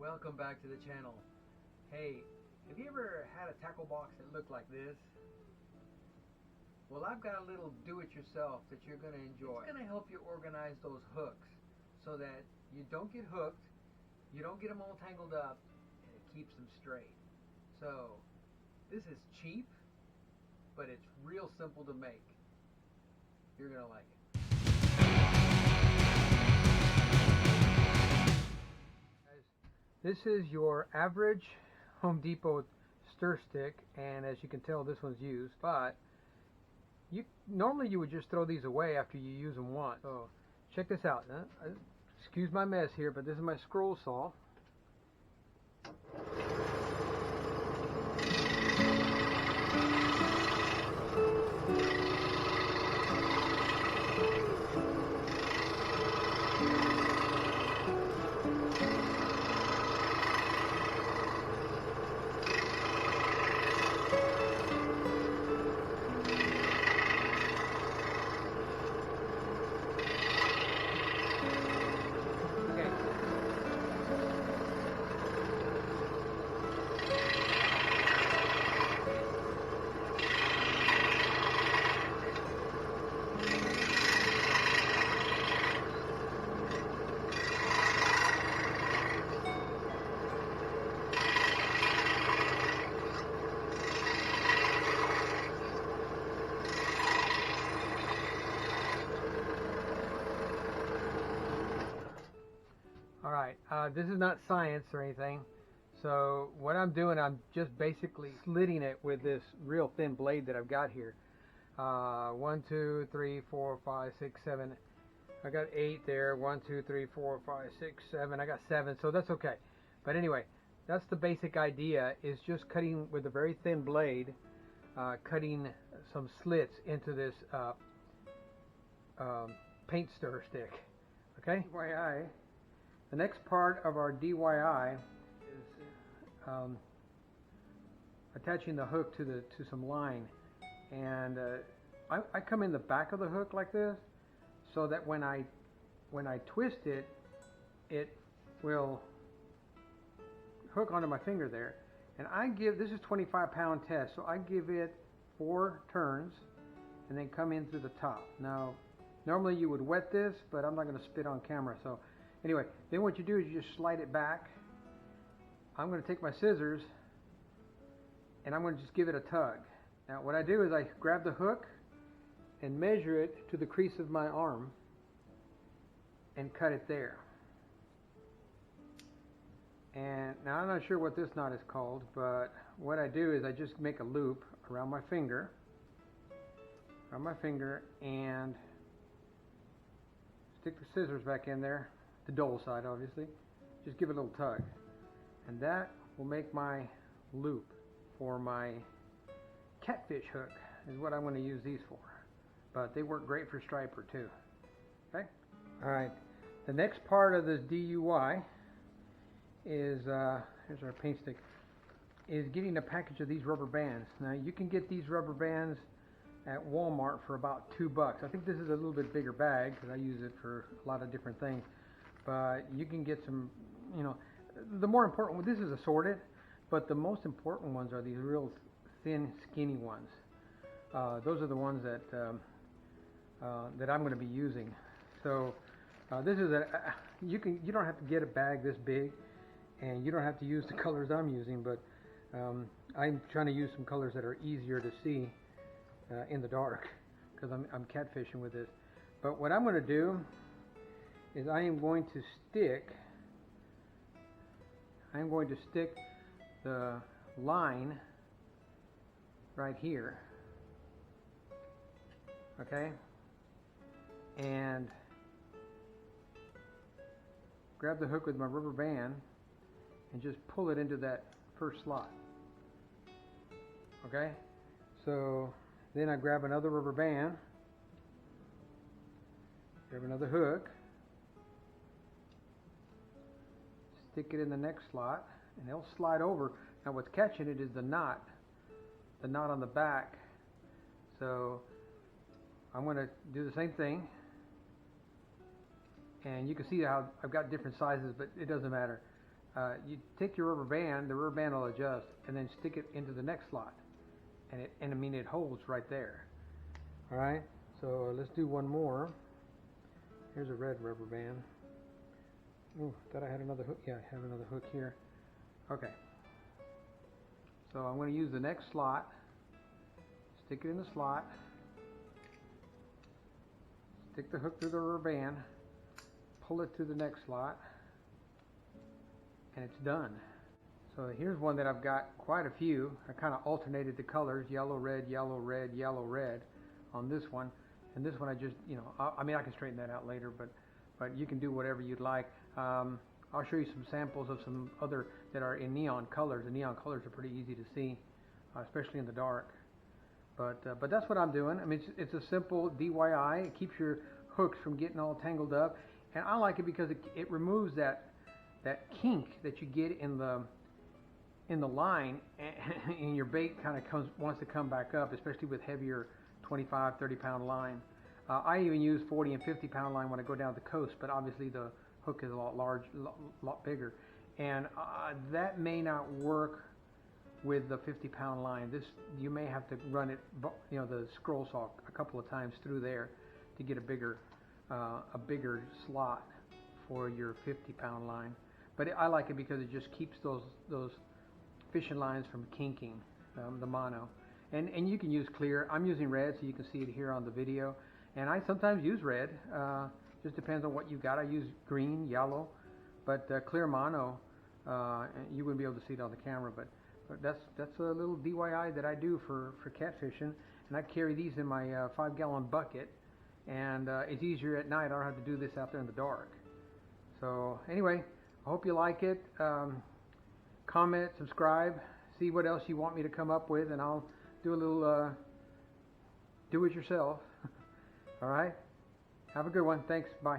Welcome back to the channel. Hey, have you ever had a tackle box that looked like this? Well, I've got a little do-it-yourself that you're going to enjoy. It's going to help you organize those hooks so that you don't get hooked, you don't get them all tangled up, and it keeps them straight. So, this is cheap, but it's real simple to make. You're going to like it. This is your average Home Depot stir stick, and as you can tell, this one's used, but normally you would just throw these away after you use them once. So check this out. Excuse my mess here, but this is my scroll saw. Alright, this is not science or anything, so what I'm doing, I'm just basically slitting it with this real thin blade that I've got here. 1, 2, 3, 4, 5, 6, 7. I got 8 there. 1, 2, 3, 4, 5, 6, 7. I got 7, so that's okay. But anyway, that's the basic idea, is just cutting with a very thin blade, cutting some slits into this paint stir stick. Okay? DIY. The next part of our DIY is attaching the hook to some line, and I come in the back of the hook like this, so that when I twist it, it will hook onto my finger there. And this is 25-pound test, so I give it 4 turns and then come in through the top. Now, normally you would wet this, but I'm not going to spit on camera, so anyway, then what you do is you just slide it back. I'm going to take my scissors and I'm going to just give it a tug. Now what I do is I grab the hook and measure it to the crease of my arm and cut it there. And now I'm not sure what this knot is called, but what I do is I just make a loop around my finger, and stick the scissors back in there, the dull side obviously, just give it a little tug, and that will make my loop for my catfish hook, is what I'm going to use these for. But they work great for striper too. Okay? Alright, the next part of this DIY is, here's our paint stick, is getting a package of these rubber bands. Now you can get these rubber bands at Walmart for about $2. I think this is a little bit bigger bag because I use it for a lot of different things. But you can get some, the more important one, this is assorted, but the most important ones are these real thin, skinny ones. Those are the ones that that I'm going to be using. So this is you don't have to get a bag this big, and you don't have to use the colors I'm using, but I'm trying to use some colors that are easier to see in the dark, because I'm catfishing with this. But what I'm going to do is I am going to stick the line right here, okay, and grab the hook with my rubber band and just pull it into that first slot. Okay, so then I grab another rubber band, grab another hook, stick it in the next slot, and they'll slide over. Now what's catching it is the knot on the back. So I'm going to do the same thing, and you can see how I've got different sizes, but it doesn't matter. you take your rubber band, the rubber band will adjust, and then stick it into the next slot, and I mean it holds right there. All right, so let's do one more. Here's a red rubber band. Oh, thought I had another hook. Yeah, I have another hook here. Okay. So I'm going to use the next slot. Stick it in the slot. Stick the hook through the rubber band. Pull it through the next slot. And it's done. So here's one that I've got quite a few. I kind of alternated the colors, yellow, red, yellow, red, yellow, red on this one. And this one I just, you know, I mean I can straighten that out later, but you can do whatever you'd like. I'll show you some samples of some other that are in neon colors. The neon colors are pretty easy to see, especially in the dark. But that's what I'm doing. I mean, it's a simple DIY. It keeps your hooks from getting all tangled up, and I like it because it removes that kink that you get in the line, and your bait kind of wants to come back up, especially with heavier 25, 30-pound line. I even use 40 and 50-pound line when I go down the coast, but obviously the hook is a lot bigger, and that may not work with the 50-pound line. You may have to run it, you know, the scroll saw a couple of times through there to get a bigger slot for your 50-pound line. But I like it because it just keeps those fishing lines from kinking, the mono. And you can use clear. I'm using red, so you can see it here on the video. And I sometimes use red. Just depends on what you got. I use green, yellow, but clear mono. You wouldn't be able to see it on the camera, but that's a little DIY that I do for catfishing. And I carry these in my 5-gallon bucket, and it's easier at night. I don't have to do this out there in the dark. So anyway, I hope you like it. Comment, subscribe, see what else you want me to come up with, and I'll do a little do it yourself. All right. Have a good one. Thanks. Bye.